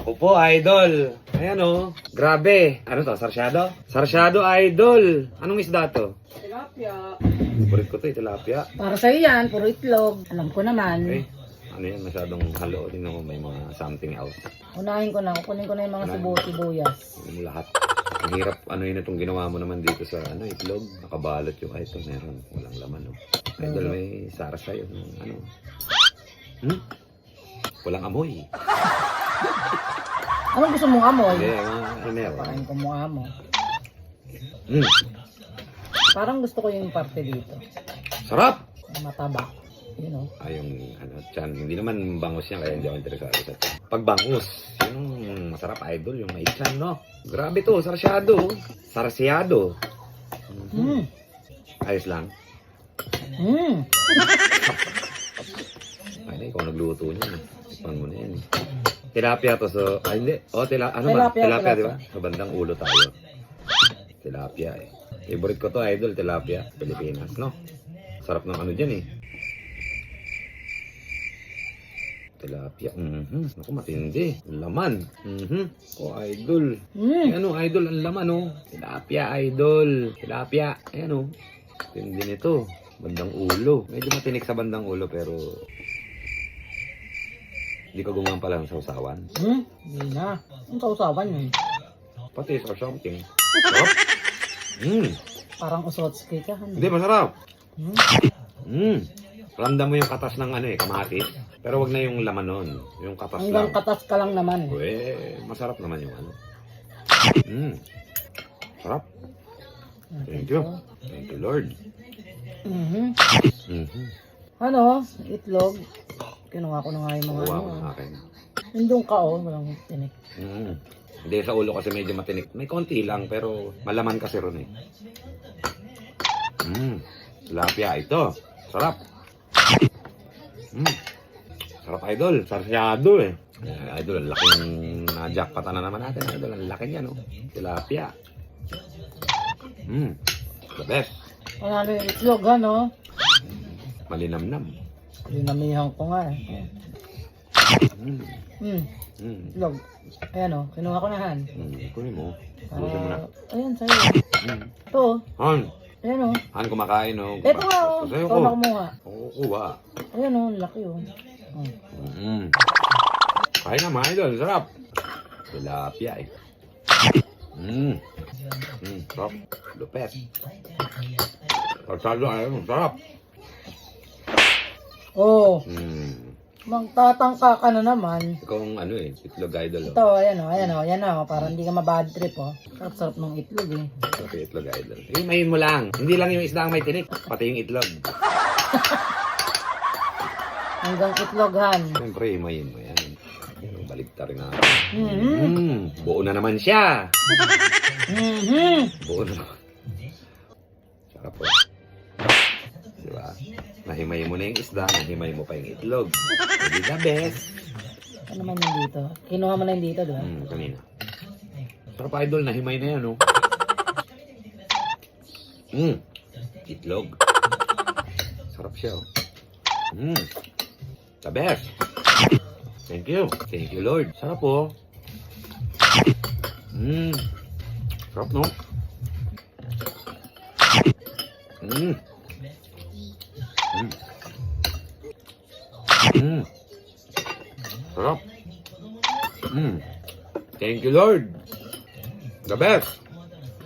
Opo, idol. Ayan o. Grabe. Ano to? Sarsyado? Sarsyado, idol. Anong isda to? Tilapia. Favorite ko to, tilapia. Para sa'yo yan, puro itlog. Alam ko naman. Eh, ano yan? Masyadong halo. Tingnan mo, may mga something else. Unahin ko na. Kukunin ko na yung mga sibuyas. Yung lahat. Ang hirap, ano yun itong ginawa mo naman dito sa itlog. Nakabalot yung, ay ito, meron. Walang laman, no? Idol, may sarsa yun. Ano? Walang amoy. Anong gusto mong amoy? Hindi, meron. Parang ko mo amo. Mm. Parang gusto ko yung parte dito. Sarap! Mataba. You know. Ay, yung tiyan. Hindi naman bangus yan, kaya hindi ako interesado sa tiyan. Pag bangus, yun yung masarap, idol, yung may tiyan, no? Grabe to, sarsyado. Sarsyado. Ayos lang. Ay, na, ikaw nagluto niya. Tikman mo na yan. Tilapia to, so, ay hindi. O, ano ba? Tilapia, di ba? Sa bandang ulo tayo. Tilapia eh. Favorite ko to, idol, tilapia. Pilipinas, no? Sarap ng ano dyan eh. Tilapia. Naku, matindi. Laman. O, idol. Ano, idol, ang laman, oh. Tilapia, idol. Tilapia. Ayan, oh. Tindi nito. Bandang ulo. Medyo matinik sa bandang ulo, pero hindi ko gumawa pala ng sausawan. Hindi na. Ang sausawan yun. Patis or something. Sarap. Parang usotski ka. Hindi, masarap. Ramdam mo yung katas ng kamatis. Pero wag na yung laman nun. Yung katas Hanggang lang. katas ka lang naman. Masarap naman yung ano. Sarap. Thank you. Thank you, Lord. Ano? Itlog. Kinuha ko na nga yung mga Kuha ko ng akin. Hindong ka walang tinik. Hindi, sa ulo kasi medyo matinik. May konti lang, pero malaman kasi ron eh. Tilapia ito. Sarap. Sarap, idol. Sarsyado eh. Idol, ang laking na-jackpot na naman natin. Idol, ang laki niya, no? Tilapia. The best. Panalo yung itlog, ano? Malinamnam. Dinamihan ko nga eh. Itlog. Ayan o, kinuha ko na Han. Kunin mo. Busin mo na. Ayan, sa'yo. Ito o. Han! Ayan o. Han, kumakain, no? Ito nga o. Sa'yo Ikaw ko. na kumuha. Oo, kuha. Ayan o, laki o. Kain na, mga idol. Sarap. Tilapia eh. Sarap. Lupet. Parsado, sarap. Oo. Magtatangka ka na naman. Ikaw ang itlog idol. Ito, ayan o, ayan o, ayan o. Para hindi ka mabad trip o. Sarap ng itlog eh. Sarap yung itlog idol. Himayin mo lang. Hindi lang yung isda ang may tinik. Pati yung itlog. Hanggang itlog Han. Siyempre, himayin mo yan. Baligtad rin natin. Buo na naman siya. Buo na naman. Sarap po. Diba? Nahimay mo na yung isda, nahimay mo pa yung itlog. Hindi the best. Ano naman yung dito? Kinuha mo na yung dito, diba? Kanina. Sarap idol, nahimay na yan, no? Itlog. Sarap siya, oh. The best. Thank you. Thank you, Lord. Sarap, oh. Sarap, no? Sarap. Thank you, Lord. The best.